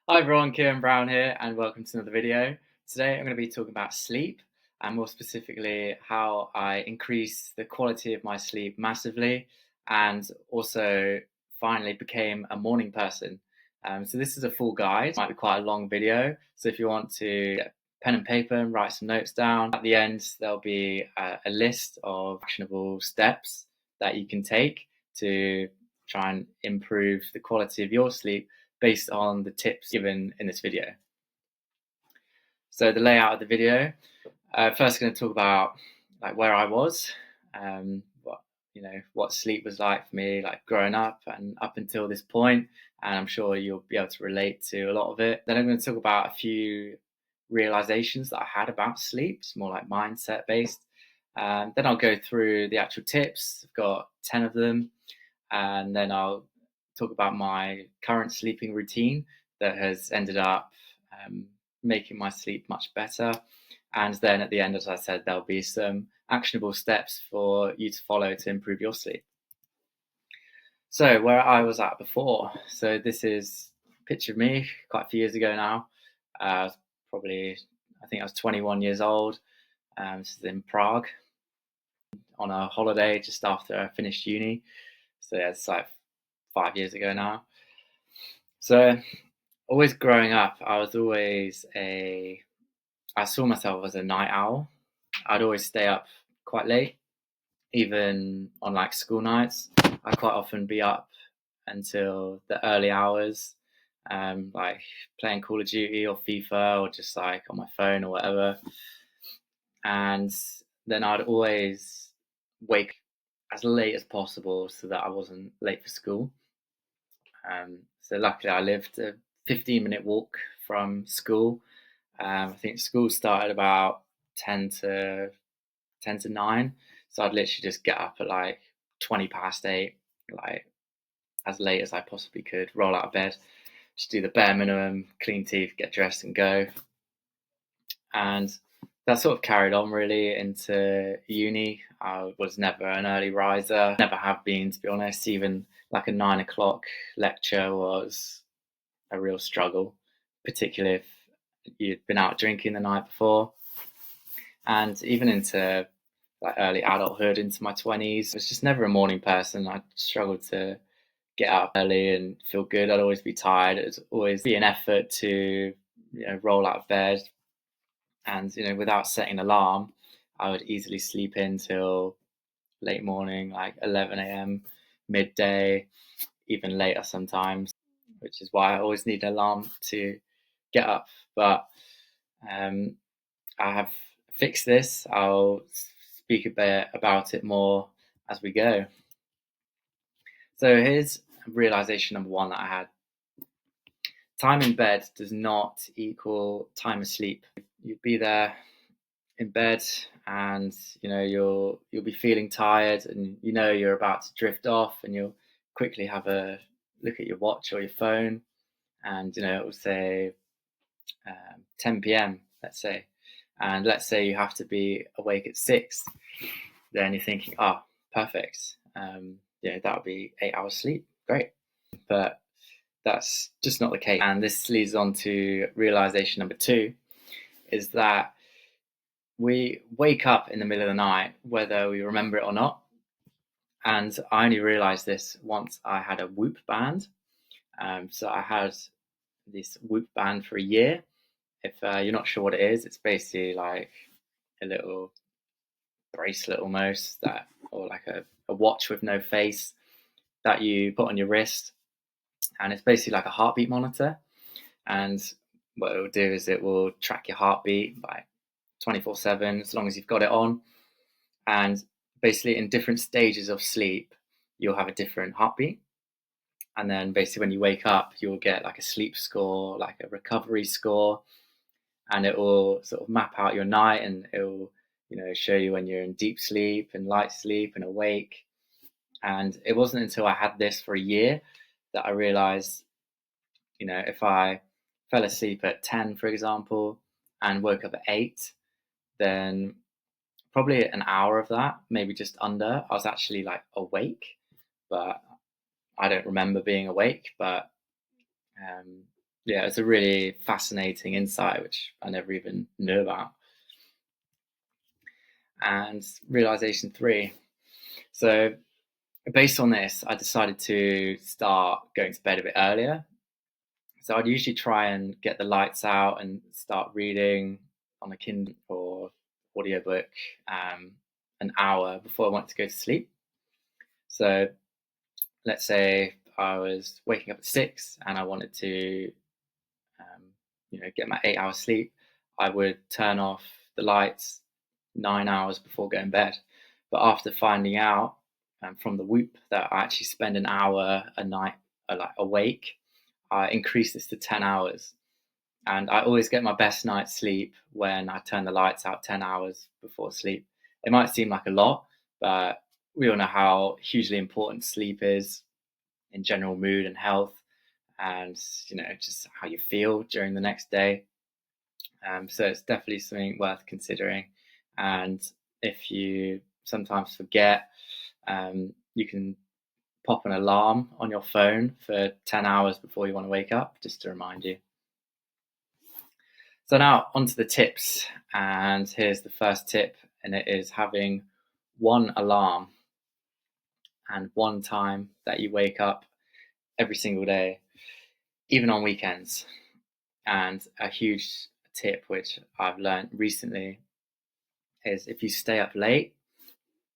Hi everyone, Kieran Brown here, and welcome to another video. Today I'm going to be talking about sleep, and more specifically, how I increase the quality of my sleep massively, and also finally became a morning person. So this is a full guide. It might be quite a long video, so if you want to get pen and paper and write some notes down, at the end there'll be a list of actionable steps that you can take to try and improve the quality of your sleep based on the tips given in this video. So the layout of the video, first going to talk about like where I was, what sleep was like for me, like growing up and up until this point, and I'm sure you'll be able to relate to a lot of it. Then I'm going to talk about a few realizations that I had about sleep. It's more like mindset based. Then I'll go through the actual tips. I've got 10 of them, and then I'll talk about my current sleeping routine that has ended up making my sleep much better. And then at the end, as I said, there'll be some actionable steps for you to follow to improve your sleep. So where I was at before. So this is a picture of me quite a few years ago now. I think I was 21 years old. This is in Prague on a holiday just after I finished uni. So yeah, it's like 5 years ago now. So always growing up, I saw myself as a night owl. I'd always stay up quite late, even on like school nights. I'd quite often be up until the early hours, like playing Call of Duty or FIFA or just like on my phone or whatever. And then I'd always wake as late as possible so that I wasn't late for school. So luckily I lived a 15-minute walk from school. I think school started about 10 to 9. So I'd literally just get up at like 20 past 8, like as late as I possibly could, roll out of bed, just do the bare minimum, clean teeth, get dressed and go. And that sort of carried on really into uni. I was never an early riser, never have been, to be honest. Even like a 9 o'clock lecture was a real struggle, particularly if you'd been out drinking the night before. And even into like early adulthood, into my 20s, I was just never a morning person. I struggled to get up early and feel good. I'd always be tired. It would always be an effort to roll out of bed, and without setting an alarm, I would easily sleep in till late morning, like 11 a.m., midday, even later sometimes, which is why I always need an alarm to get up. But I have fixed this. I'll speak a bit about it more as we go. So here's realization number one that I had. Time in bed does not equal time asleep. You'd be there in bed and you'll be feeling tired, and you're about to drift off, and you'll quickly have a look at your watch or your phone, and it will say 10 p.m, let's say, and let's say you have to be awake at 6. Then you're thinking, oh, perfect, that'll be 8 hours sleep, great. But that's just not the case. And this leads on to realization number 2, is that we wake up in the middle of the night, whether we remember it or not. And I only realized this once I had a Whoop band. So I had this Whoop band for a year. If you're not sure what it is, it's basically like a little bracelet almost, or like a watch with no face that you put on your wrist. And it's basically like a heartbeat monitor. And what it will do is it will track your heartbeat like 24/7 as long as you've got it on. And basically in different stages of sleep, you'll have a different heartbeat. And then basically when you wake up, you'll get like a sleep score, like a recovery score, and it will sort of map out your night, and it will show you when you're in deep sleep and light sleep and awake. And it wasn't until I had this for a year that I realized, if I fell asleep at 10, for example, and woke up at 8, then probably an hour of that, maybe just under, I was actually like awake, but I don't remember being awake. But Yeah, it's a really fascinating insight, which I never even knew about. And realization three. So based on this, I decided to start going to bed a bit earlier. So I'd usually try and get the lights out and start reading on a Kindle or audiobook an hour before I went to go to sleep. So let's say I was waking up at 6 and I wanted to, um, get my 8 hours sleep. I would turn off the lights 9 hours before going to bed. But after finding out from the Whoop that I actually spend an hour a night like awake, I increased this to 10 hours. And I always get my best night's sleep when I turn the lights out 10 hours before sleep. It might seem like a lot, but we all know how hugely important sleep is in general mood and health, and just how you feel during the next day. So it's definitely something worth considering. And if you sometimes forget, you can pop an alarm on your phone for 10 hours before you want to wake up, just to remind you. So now onto the tips, and here's the first tip, and it is having one alarm and one time that you wake up every single day, even on weekends. And a huge tip which I've learned recently is if you stay up late,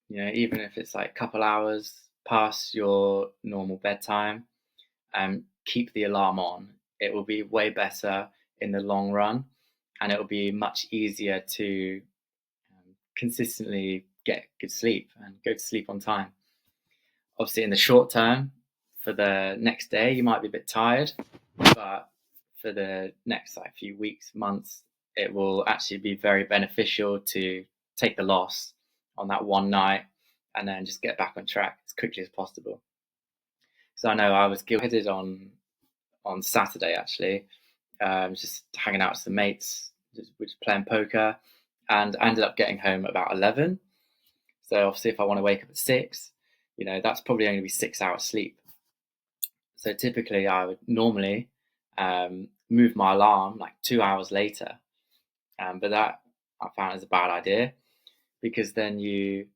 even if it's like a couple hours past your normal bedtime, keep the alarm on. It will be way better in the long run, and it will be much easier to consistently get good sleep and go to sleep on time. Obviously, in the short term, for the next day, you might be a bit tired, but for the next few weeks, months, it will actually be very beneficial to take the loss on that one night and then just get back on track as quickly as possible. So I know I was guilty on Saturday actually, just hanging out with some mates, just playing poker, and I ended up getting home about 11. So obviously, if I want to wake up at 6, that's probably only going to be 6 hours sleep. So typically, I would normally move my alarm like 2 hours later, but that I found is a bad idea because then you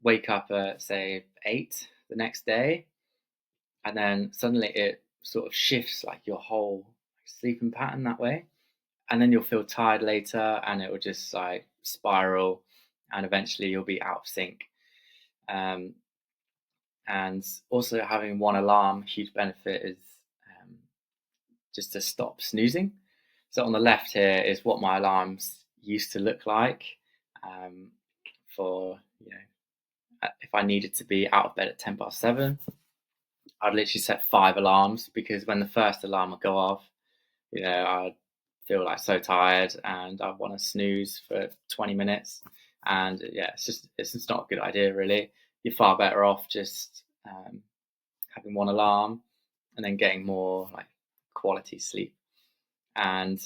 wake up at say 8 the next day, and then suddenly it sort of shifts like your whole sleeping pattern that way, and then you'll feel tired later, and it will just like spiral, and eventually you'll be out of sync. Um, and also having one alarm, huge benefit is um, just to stop snoozing. So on the left here is what my alarms used to look like for if I needed to be out of bed at 7:10. I'd literally set 5 alarms because when the first alarm would go off, I'd feel like so tired and I want to snooze for 20 minutes. And yeah, it's just not a good idea, really. You're far better off just having one alarm and then getting more like quality sleep. And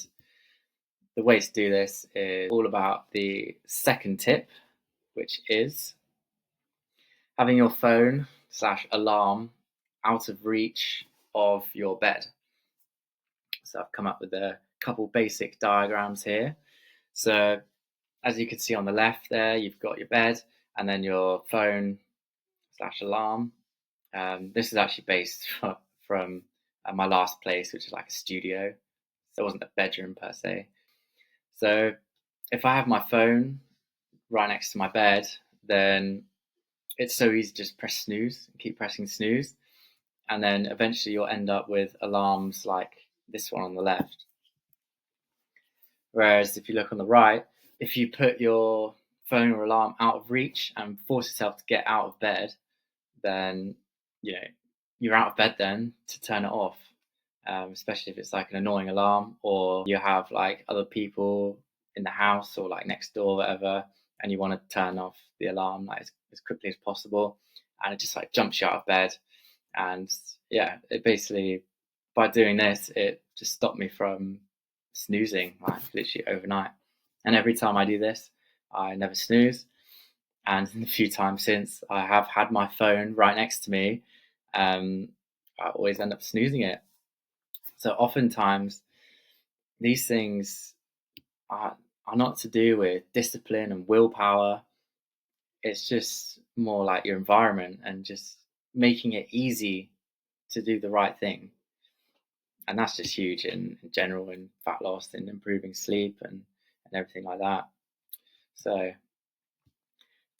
the way to do this is all about the second tip, which is having your phone / alarm out of reach of your bed. So I've come up with a couple basic diagrams here. So as you can see on the left there, you've got your bed and then your phone / alarm. This is actually based from my last place, which is like a studio. So it wasn't a bedroom per se. So if I have my phone right next to my bed, then it's so easy to just press snooze and keep pressing snooze. And then eventually you'll end up with alarms like this one on the left. Whereas if you look on the right, if you put your phone or alarm out of reach and force yourself to get out of bed, then you're out of bed then to turn it off. Especially if it's like an annoying alarm or you have like other people in the house or like next door or whatever, and you want to turn off the alarm like as quickly as possible, and it just like jumps you out of bed. And yeah, it basically, by doing this, it just stopped me from snoozing like literally overnight. And every time I do this, I never snooze. And in the few times since I have had my phone right next to me, I always end up snoozing it. So oftentimes these things are not to do with discipline and willpower. It's just more like your environment and just making it easy to do the right thing. And that's just huge in general in fat loss and improving sleep and everything like that. So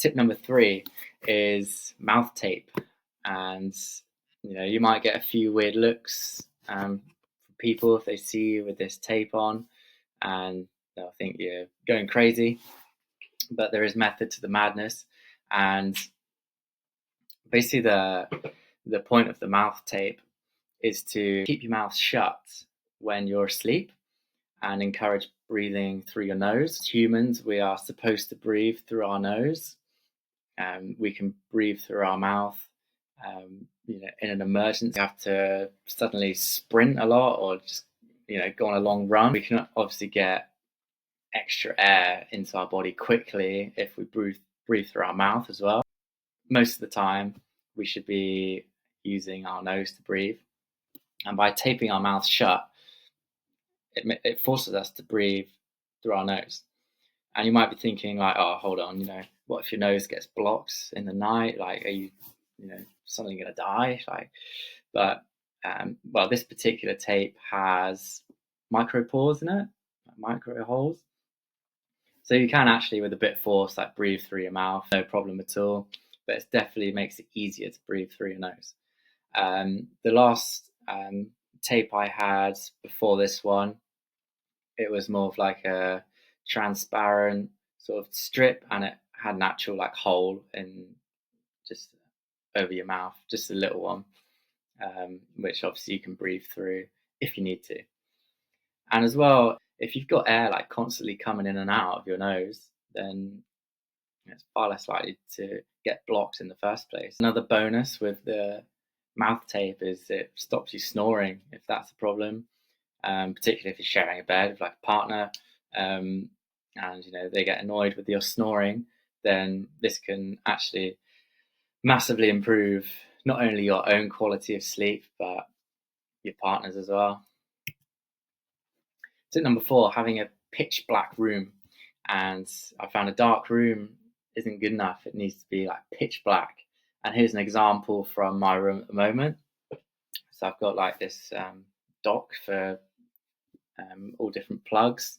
tip number 3 is mouth tape. And you might get a few weird looks from people if they see you with this tape on, and they'll think you're going crazy. But there is method to the madness, and basically the point of the mouth tape is to keep your mouth shut when you're asleep and encourage breathing through your nose. As humans, we are supposed to breathe through our nose. We can breathe through our mouth. In an emergency, you have to suddenly sprint a lot or just go on a long run. We can obviously get extra air into our body quickly if we breathe through our mouth as well. Most of the time, we should be using our nose to breathe. And by taping our mouth shut, it forces us to breathe through our nose. And you might be thinking like, oh, hold on, what if your nose gets blocked in the night? Like, are you, suddenly going to die? Well, this particular tape has micro pores in it, like micro holes. So you can actually, with a bit of force, like breathe through your mouth, no problem at all. But it definitely makes it easier to breathe through your nose. The last tape I had before this one, it was more of like a transparent sort of strip, and it had an actual like hole in just over your mouth, just a little one, which obviously you can breathe through if you need to. And as well, if you've got air like constantly coming in and out of your nose, then it's far less likely to get blocked in the first place. Another bonus with the mouth tape is it stops you snoring if that's a problem, particularly if you're sharing a bed with like a partner, and they get annoyed with your snoring. Then this can actually massively improve not only your own quality of sleep but your partner's as well. Tip number 4, having a pitch black room. And I found a dark room isn't good enough. It needs to be like pitch black. And here's an example from my room at the moment. So I've got like this dock for all different plugs,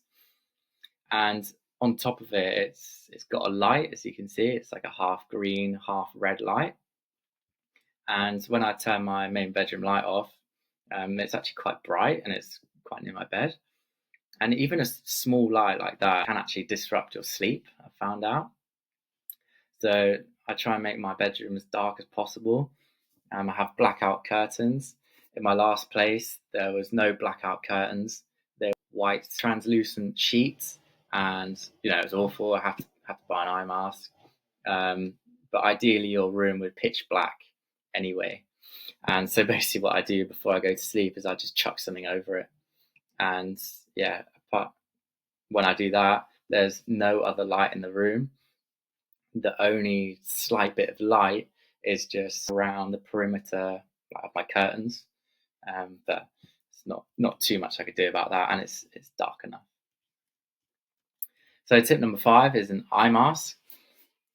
and on top of it, it's got a light. As you can see, it's like a half green, half red light. And when I turn my main bedroom light off, it's actually quite bright and it's quite near my bed. And even a small light like that can actually disrupt your sleep, I found out. So I try and make my bedroom as dark as possible. I have blackout curtains. In my last place, there was no blackout curtains. They were white translucent sheets, and it was awful. I had to buy an eye mask. But ideally, your room would pitch black anyway. And so basically, what I do before I go to sleep is I just chuck something over it. And yeah, when I do that, there's no other light in the room. The only slight bit of light is just around the perimeter of my curtains, but it's not too much I could do about that, and it's dark enough. So tip number 5 is an eye mask,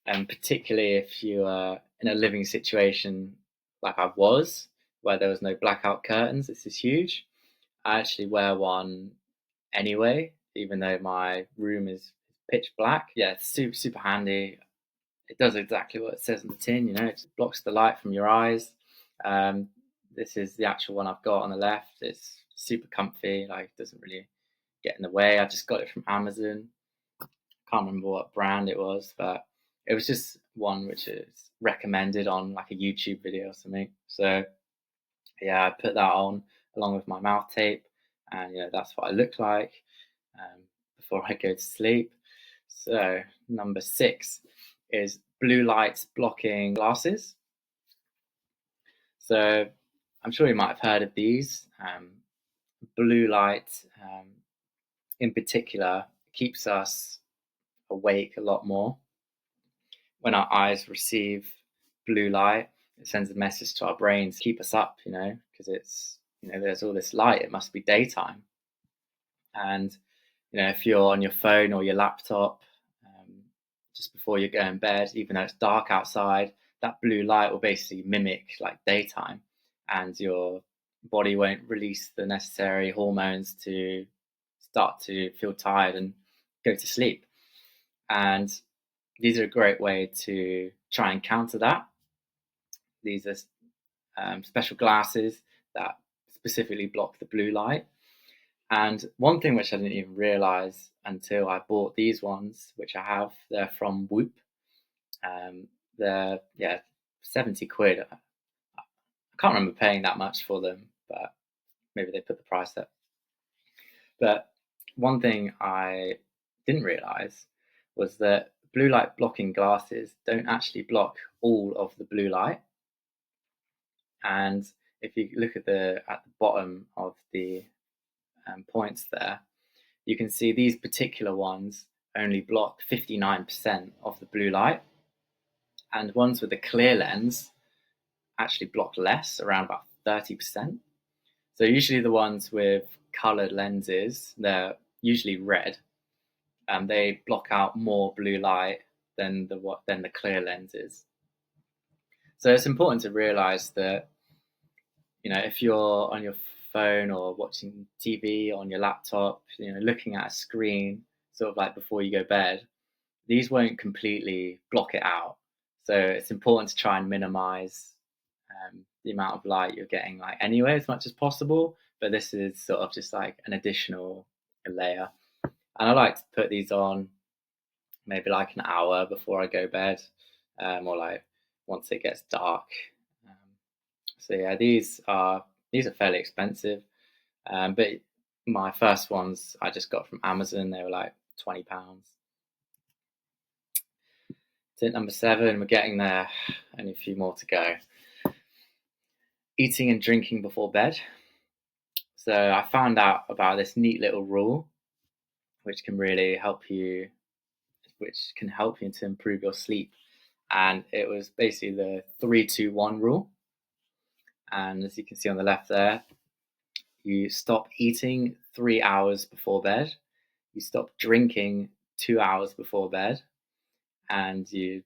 and particularly if you are in a living situation like I was, where there was no blackout curtains, this is huge. I actually wear one anyway, even though my room is pitch black. Yeah, it's super, super handy. It does exactly what it says on the tin, it blocks the light from your eyes. This is the actual one I've got on the left. It's super comfy, like it doesn't really get in the way. I just got it from Amazon. Can't remember what brand it was, but it was just one which is recommended on like a YouTube video or something. So yeah, I put that on along with my mouth tape, and that's what I look like before I go to sleep. So number 6 is blue light blocking glasses. So I'm sure you might have heard of these. Blue light in particular keeps us awake a lot more. When our eyes receive blue light, it sends a message to our brains to keep us up, because it's there's all this light, it must be daytime. And if you're on your phone or your laptop, just before you go in bed, even though it's dark outside, that blue light will basically mimic like daytime, and your body won't release the necessary hormones to start to feel tired and go to sleep. And these are a great way to try and counter that. These are special glasses that specifically block the blue light. And one thing which I didn't even realize until I bought these ones, which I have, they're from Whoop. They're 70 quid. I can't remember paying that much for them, but maybe they put the price up. But one thing I didn't realize was that blue light blocking glasses don't actually block all of the blue light. And if you look at the bottom of the points there, you can see these particular ones only block 59% of the blue light, and ones with a clear lens actually block less, around about 30%. So usually the ones with colored lenses, they're usually red, and they block out more blue light than the clear lenses. So it's important to realize that if you're on your phone or watching TV on your laptop, looking at a screen, sort of like before you go to bed, these won't completely block it out. So it's important to try and minimize the amount of light you're getting, like anyway, as much as possible. But this is sort of just like an additional layer. And I like to put these on maybe like an hour before I go to bed, or like once it gets dark. So yeah, these are fairly expensive, but my first ones I just got from Amazon. They were like £20. Tip number 7, we're getting there. Only a few more to go. Eating and drinking before bed. So I found out about this neat little rule, which can really help you, to improve your sleep. And it was basically the 3-2-1 rule. And as you can see on the left there, you stop eating 3 hours before bed, you stop drinking 2 hours before bed, and you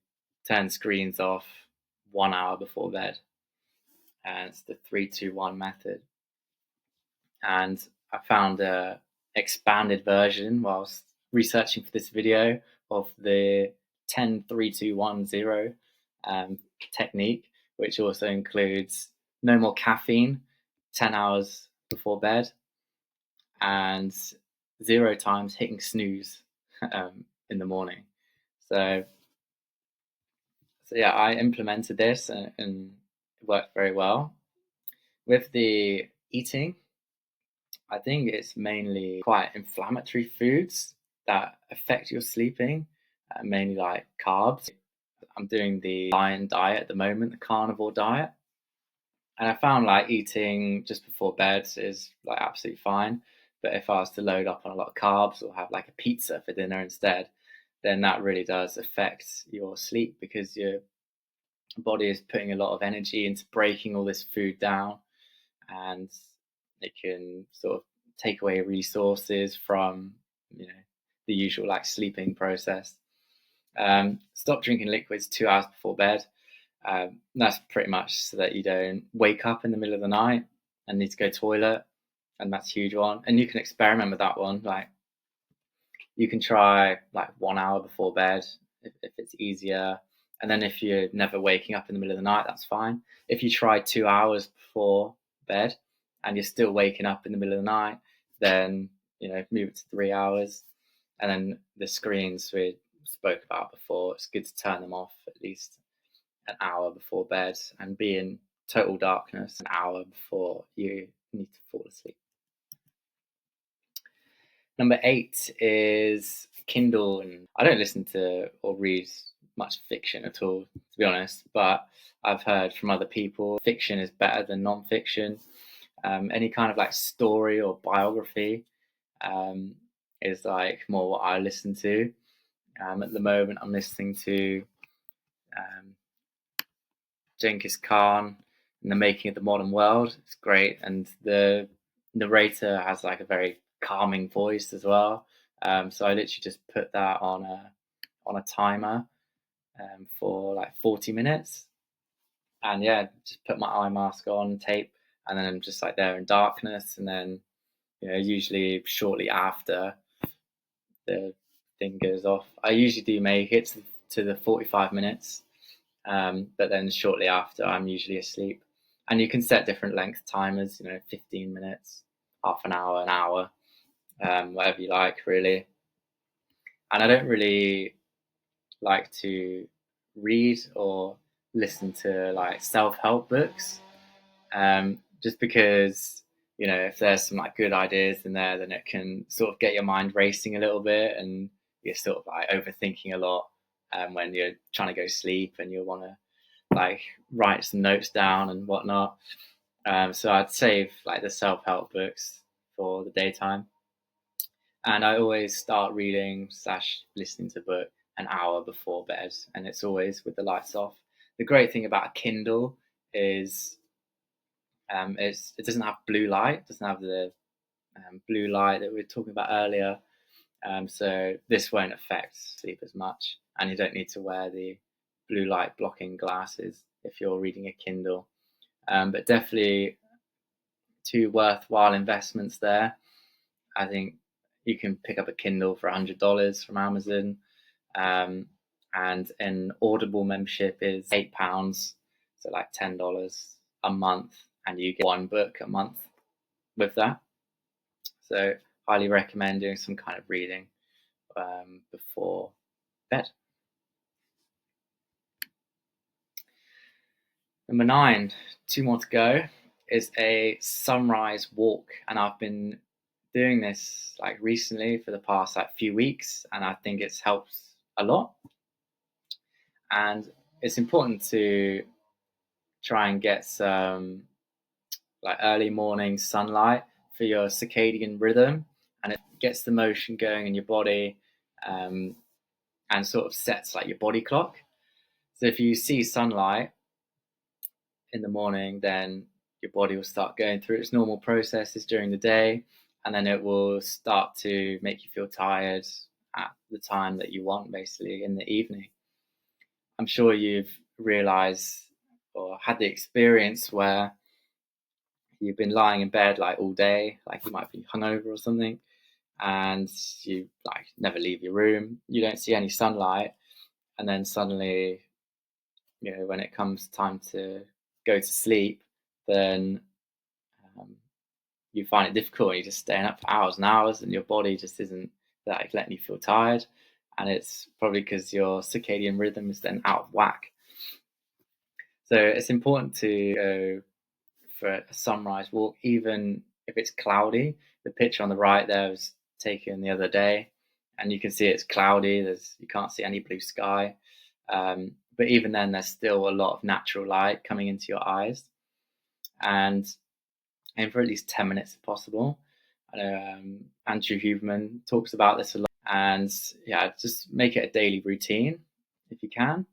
turn screens off 1 hour before bed. And it's the 3-2-1 method. And I found a expanded version whilst researching for this video of the 10-3-2-1-0 technique, which also includes no more caffeine 10 hours before bed, and 0 times hitting snooze in the morning. So yeah, I implemented this and it worked very well. With the eating, I think it's mainly quite inflammatory foods that affect your sleeping, mainly like carbs. I'm doing the lion diet at the moment, the carnivore diet. And I found like eating just before bed is like absolutely fine. But if I was to load up on a lot of carbs or have like a pizza for dinner instead, then that really does affect your sleep, because your body is putting a lot of energy into breaking all this food down, and it can sort of take away resources from the usual like sleeping process. Stop drinking liquids 2 hours before bed. That's pretty much so that you don't wake up in the middle of the night and need to go to the toilet, and that's a huge one. And you can experiment with that one. Like you can try like 1 hour before bed if it's easier, and then if you're never waking up in the middle of the night, that's fine. If you try 2 hours before bed and you're still waking up in the middle of the night, then move it to 3 hours. And then the screens we spoke about before, it's good to turn them off at least an hour before bed and be in total darkness an hour before you need to fall asleep. Number 8 is Kindle. And I don't listen to or read much fiction at all, to be honest, but I've heard from other people fiction is better than non-fiction. Any kind of like story or biography is like more what I listen to. At the moment, I'm listening to Genghis Khan in the making of the modern world. It's great, and the narrator has like a very calming voice as well. So I literally just put that on a timer for like 40 minutes, and yeah, just put my eye mask on, tape, and then I'm just like there in darkness, and then usually shortly after the thing goes off, I usually do make it to the 45 minutes, but then shortly after I'm usually asleep. And you can set different length timers, 15 minutes, half an hour, whatever you like, really. And I don't really like to read or listen to like self-help books, just because if there's some like good ideas in there, then it can sort of get your mind racing a little bit, and you're sort of like overthinking a lot when you're trying to go to sleep, and you'll want to like write some notes down and whatnot. So I'd save like the self-help books for the daytime, and I always start reading slash listening to book an hour before bed, and it's always with the lights off. The great thing about a Kindle is it doesn't have blue light, it doesn't have the blue light that we were talking about earlier. So this won't affect sleep as much, and you don't need to wear the blue light blocking glasses if you're reading a Kindle. But definitely two worthwhile investments there. I think you can pick up a Kindle for $100 from Amazon, and an Audible membership is £8, so like $10 a month, and you get one book a month with that. So highly recommend doing some kind of reading before bed. Number 9, 2 more to go, is a sunrise walk, and I've been doing this like recently for the past like few weeks, and I think it's helped a lot. And it's important to try and get some like early morning sunlight for your circadian rhythm, and it gets the motion going in your body, and sort of sets like your body clock. So if you see sunlight in the morning, then your body will start going through its normal processes during the day, and then it will start to make you feel tired at the time that you want, basically in the evening. I'm sure you've realized or had the experience where you've been lying in bed like all day, like you might be hungover or something, and you like never leave your room, you don't see any sunlight, and then suddenly, when it comes time to go to sleep, then um, you find it difficult, and you're just staying up for hours and hours, and your body just isn't like letting you feel tired, and it's probably because your circadian rhythm is then out of whack. So it's important to go for a sunrise walk, even if it's cloudy. The picture on the right there was taken the other day, and you can see it's cloudy. You can't see any blue sky, but even then, there's still a lot of natural light coming into your eyes, and aim for at least 10 minutes if possible. I know Andrew Huberman talks about this a lot, and yeah, just make it a daily routine if you can.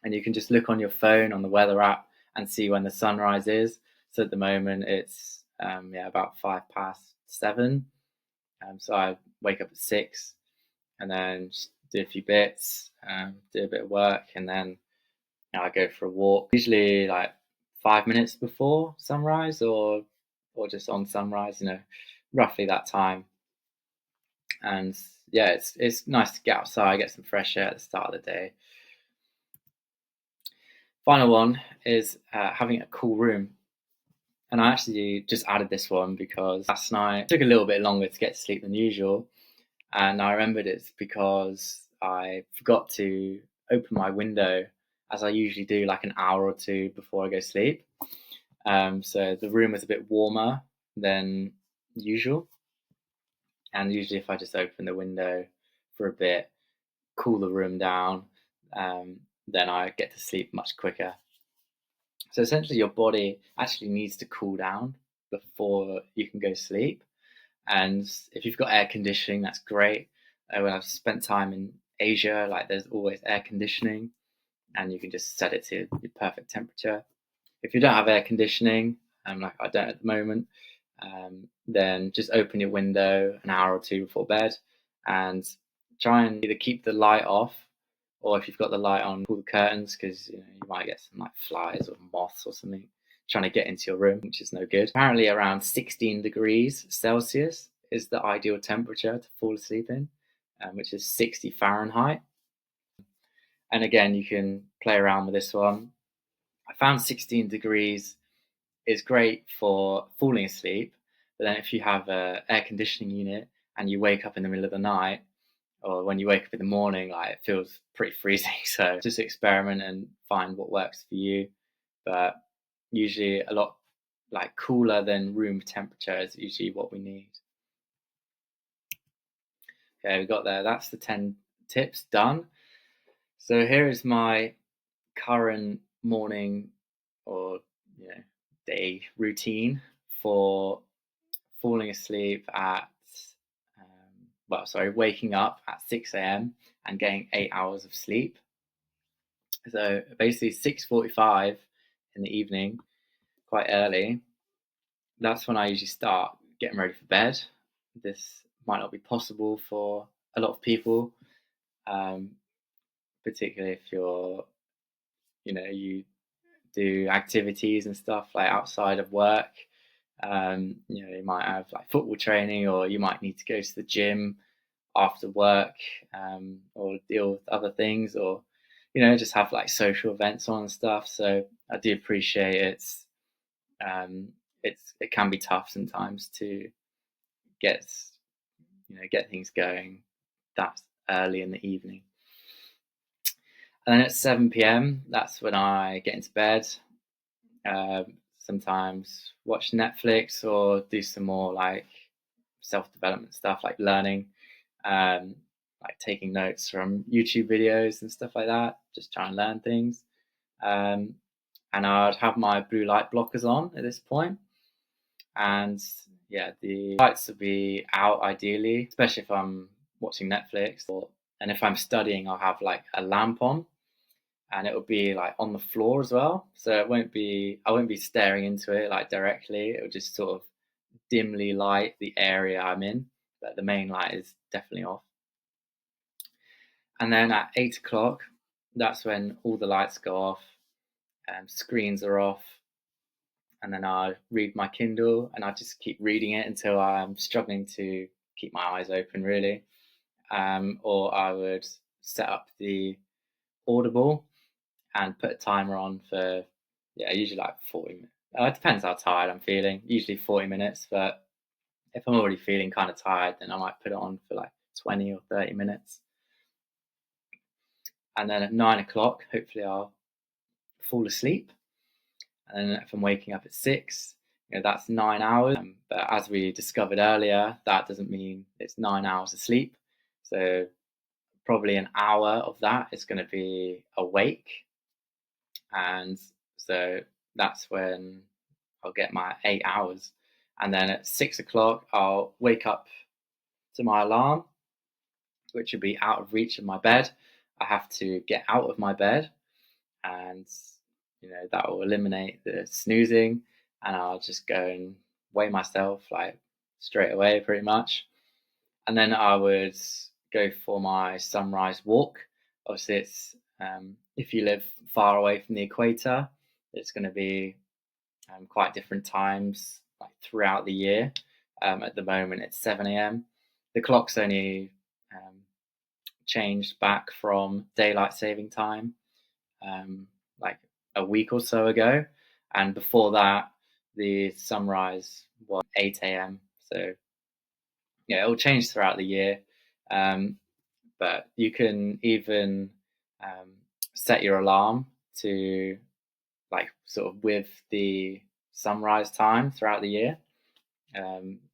And you can just look on your phone on the weather app and see when the sunrise is. So at the moment it's about 7:05. So I wake up at 6, and then just do a few bits, do a bit of work, and then I go for a walk. Usually like 5 minutes before sunrise, or just on sunrise, roughly that time. And yeah, it's nice to get outside, get some fresh air at the start of the day. Final one is having a cool room. And I actually just added this one because last night it took a little bit longer to get to sleep than usual. And I remembered it's because I forgot to open my window, as I usually do, like an hour or two before I go to sleep. So the room was a bit warmer than usual. And usually if I just open the window for a bit, cool the room down, then I get to sleep much quicker. So essentially your body actually needs to cool down before you can go to sleep. And if you've got air conditioning, that's great. When I've spent time in Asia, like there's always air conditioning, and you can just set it to your perfect temperature. If you don't have air conditioning, like I don't at the moment, then just open your window an hour or two before bed and try and either keep the light off, or if you've got the light on, pull the curtains, because you might get some like flies or moths or something trying to get into your room, which is no good. Apparently, around 16 degrees Celsius is the ideal temperature to fall asleep in, which is 60 Fahrenheit. And again, you can play around with this one. I found 16 degrees is great for falling asleep, but then if you have a air conditioning unit and you wake up in the middle of the night, or when you wake up in the morning, like it feels pretty freezing. So just experiment and find what works for you. But usually a lot like cooler than room temperature is usually what we need. Okay, we got there. That's the 10 tips done. So here is my current morning or day routine for falling asleep at waking up at 6 a.m. and getting 8 hours of sleep. So basically 6:45 in the evening, quite early, that's when I usually start getting ready for bed. This might not be possible for a lot of people, um, particularly if you do activities and stuff like outside of work. You might have like football training, or you might need to go to the gym after work, or deal with other things, or just have like social events on and stuff. So I do appreciate um, it can be tough sometimes to get get things going that early in the evening. And then at 7 p.m., that's when I get into bed. Sometimes watch Netflix or do some more like self-development stuff, like learning, like taking notes from YouTube videos and stuff like that. Just try and learn things. And I'd have my blue light blockers on at this point. And yeah, the lights would be out ideally, especially if I'm watching Netflix, and if I'm studying, I'll have like a lamp on, and it will be like on the floor as well. So I won't be staring into it like directly. It will just sort of dimly light the area I'm in, but the main light is definitely off. And then at 8 o'clock, that's when all the lights go off, screens are off, and then I read my Kindle and I just keep reading it until I'm struggling to keep my eyes open, really. Or I would set up the Audible and put a timer on for, usually like 40 minutes. It depends how tired I'm feeling, usually 40 minutes, but if I'm already feeling kind of tired, then I might put it on for like 20 or 30 minutes. And then at 9 o'clock, hopefully I'll fall asleep. And then if I'm waking up at 6, that's 9 hours. But as we discovered earlier, that doesn't mean it's 9 hours of sleep. So probably an hour of that is going to be awake. And so that's when I'll get my 8 hours. And then at 6 o'clock, I'll wake up to my alarm, which would be out of reach of my bed. I have to get out of my bed, and that will eliminate the snoozing, and I'll just go and weigh myself like straight away, pretty much. And then I would go for my sunrise walk. Obviously, it's if you live far away from the equator, it's going to be quite different times like throughout the year. At the moment, it's 7 a.m. The clock's only changed back from daylight saving time like a week or so ago, and before that, the sunrise was 8 a.m. So yeah, it'll change throughout the year, but you can even set your alarm to like sort of with the sunrise time throughout the year.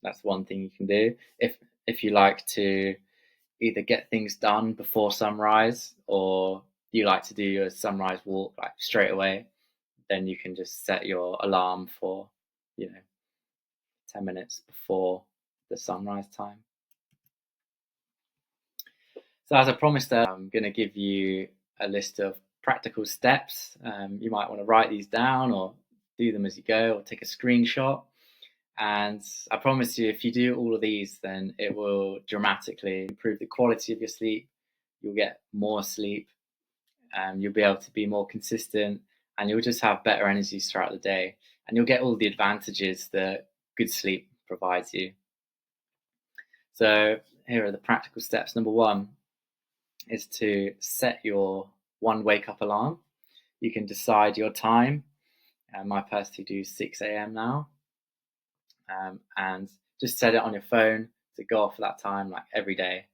That's one thing you can do if you like to either get things done before sunrise, or you like to do your sunrise walk like straight away. Then you can just set your alarm for 10 minutes before the sunrise time. So as I promised, I'm going to give you a list of practical steps. You might want to write these down or do them as you go or take a screenshot. And I promise you, if you do all of these, then it will dramatically improve the quality of your sleep. You'll get more sleep, you'll be able to be more consistent, and you'll just have better energies throughout the day. And you'll get all the advantages that good sleep provides you. So here are the practical steps. Number one is to set your one wake up alarm. You can decide your time. I personally do 6 a.m. now, and just set it on your phone to go off at that time, like every day,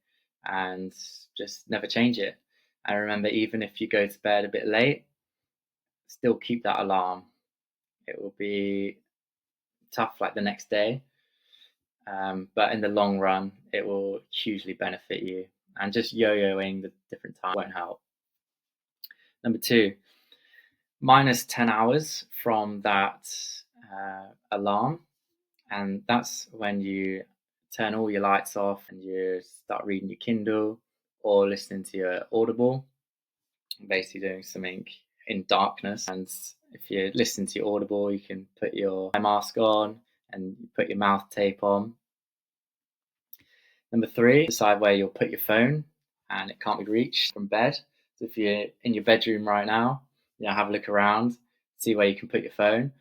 and just never change it. And remember, even if you go to bed a bit late, still keep that alarm. It will be tough like the next day, but in the long run, it will hugely benefit you. And just yo-yoing the different times won't help. Number two, minus 10 hours from that alarm. And that's when you turn all your lights off and you start reading your Kindle or listening to your Audible, basically doing something in darkness. And if you listen to your Audible, you can put your eye mask on and put your mouth tape on. Number three, decide where you'll put your phone and it can't be reached from bed. So if you're in your bedroom right now, have a look around, see where you can put your phone.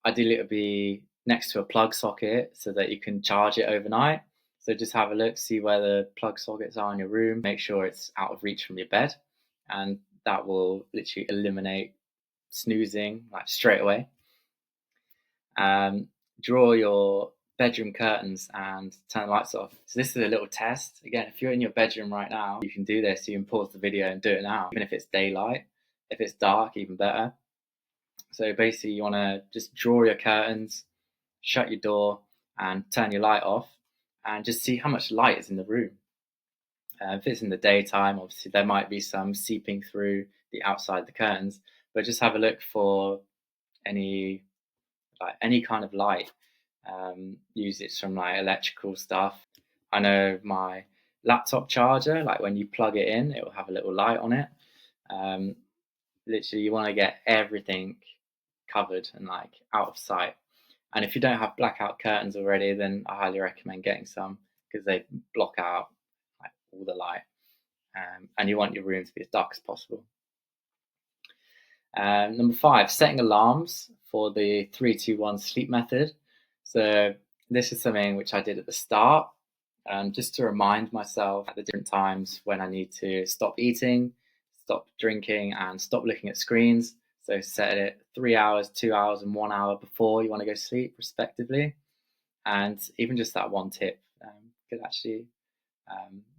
Ideally, it would be next to a plug socket so that you can charge it overnight. So just have a look, see where the plug sockets are in your room, make sure it's out of reach from your bed, and that will literally eliminate snoozing like straight away. Draw your bedroom curtains and turn the lights off. So this is a little test. Again, if you're in your bedroom right now, you can do this. You can pause the video and do it now, even if it's daylight. If it's dark, even better. So basically, you want to just draw your curtains, shut your door, and turn your light off, and just see how much light is in the room. If it's in the daytime, obviously there might be some seeping through the outside the curtains, but just have a look for any kind of light. Use it from like electrical stuff. I know my laptop charger, like when you plug it in, it will have a little light on it. Literally, you want to get everything covered and like out of sight. And if you don't have blackout curtains already, then I highly recommend getting some because they block out like all the light. And you want your room to be as dark as possible. Number five, setting alarms for the 3-2-1 sleep method. So this is something which I did at the start, just to remind myself at the different times when I need to stop eating, stop drinking, and stop looking at screens. So set it 3 hours, 2 hours, and 1 hour before you want to go to sleep, respectively. And even just that one tip could actually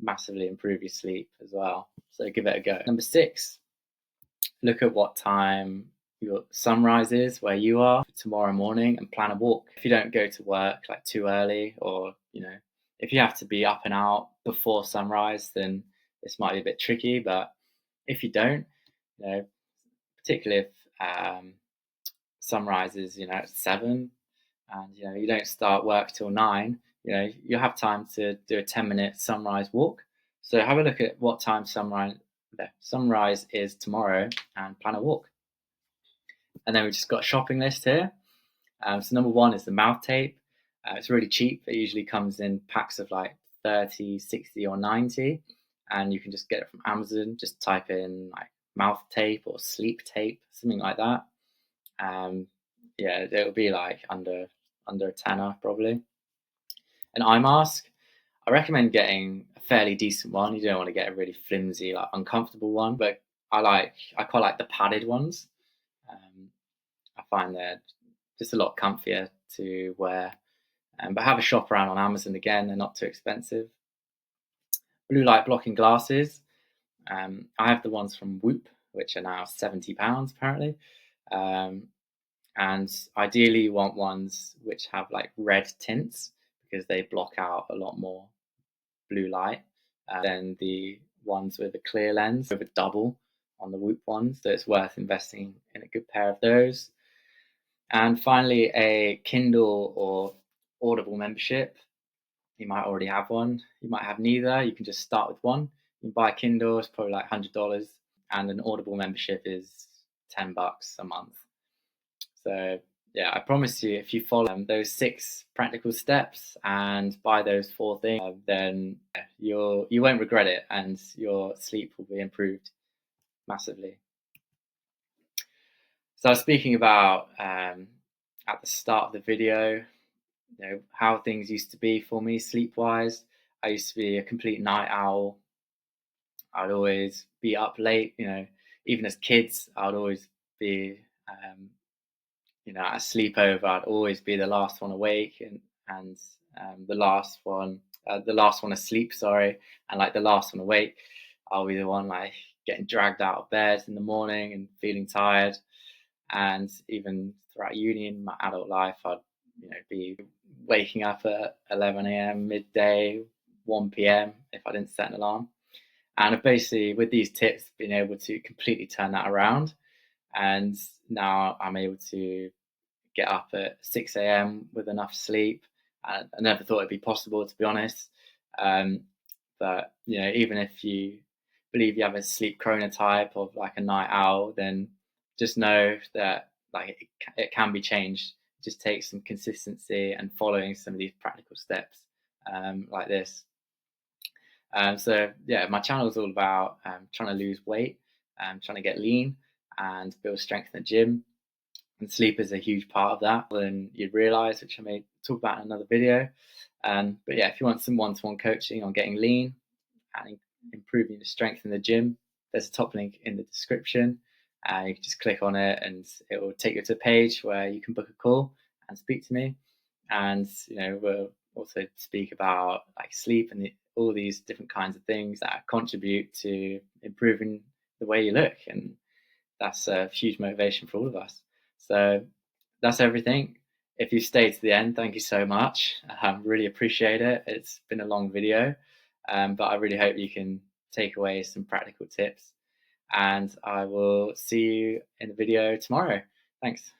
massively improve your sleep as well. So give it a go. Number six, look at what time your sunrise is where you are tomorrow morning and plan a walk. If you don't go to work like too early, or if you have to be up and out before sunrise, then this might be a bit tricky. But if you don't, particularly if sunrise is at 7 and you don't start work till 9, you'll have time to do a 10-minute sunrise walk. So have a look at what time sunrise is tomorrow and plan a walk. And then we've just got a shopping list here. So number one is the mouth tape. It's really cheap. It usually comes in packs of like 30, 60 or 90, and you can just get it from Amazon. Just type in like mouth tape or sleep tape, something like that. It'll be like under a tenner probably. An eye mask, I recommend getting a fairly decent one. You don't want to get a really flimsy, like uncomfortable one, but I quite like the padded ones. I find they're just a lot comfier to wear. But have a shop around on Amazon again, they're not too expensive. Blue light blocking glasses. I have the ones from Whoop, which are now £70 apparently. And ideally you want ones which have like red tints because they block out a lot more blue light than the ones with a clear lens, with a double on the Whoop ones. So it's worth investing in a good pair of those. And finally, a Kindle or Audible membership. You might already have one. You might have neither. You can just start with one. You can buy a Kindle, it's probably like $100, and an Audible membership is $10 a month. So yeah, I promise you, if you follow those 6 practical steps and buy those 4 things, then you won't regret it, and your sleep will be improved massively. So I was speaking about at the start of the video, how things used to be for me sleep wise. I used to be a complete night owl. I'd always be up late. Even as kids, I'd always be at a sleepover. I'd always be the last one awake, and the last one asleep. Sorry, and like the last one awake. I'll be the one like getting dragged out of bed in the morning and feeling tired. And even throughout uni and my adult life, I'd be waking up at 11 a.m., midday, 1 p.m. if I didn't set an alarm. And I've basically, with these tips, been able to completely turn that around. And now I'm able to get up at 6 a.m. with enough sleep. I never thought it'd be possible, to be honest. Um, but even if you believe you have a sleep chronotype of like a night owl, then just know that like it can be changed. It just takes some consistency and following some of these practical steps like this. So yeah, my channel is all about trying to lose weight, trying to get lean, and build strength in the gym. And sleep is a huge part of that than you'd realize, which I may talk about in another video. But yeah, if you want some one-to-one coaching on getting lean and improving the strength in the gym, there's a top link in the description. You can just click on it and it will take you to a page where you can book a call and speak to me. And we'll also speak about like sleep and all these different kinds of things that contribute to improving the way you look. And that's a huge motivation for all of us. So that's everything. If you stayed to the end, thank you so much. Really appreciate it. It's been a long video, but I really hope you can take away some practical tips. And I will see you in the video tomorrow. Thanks.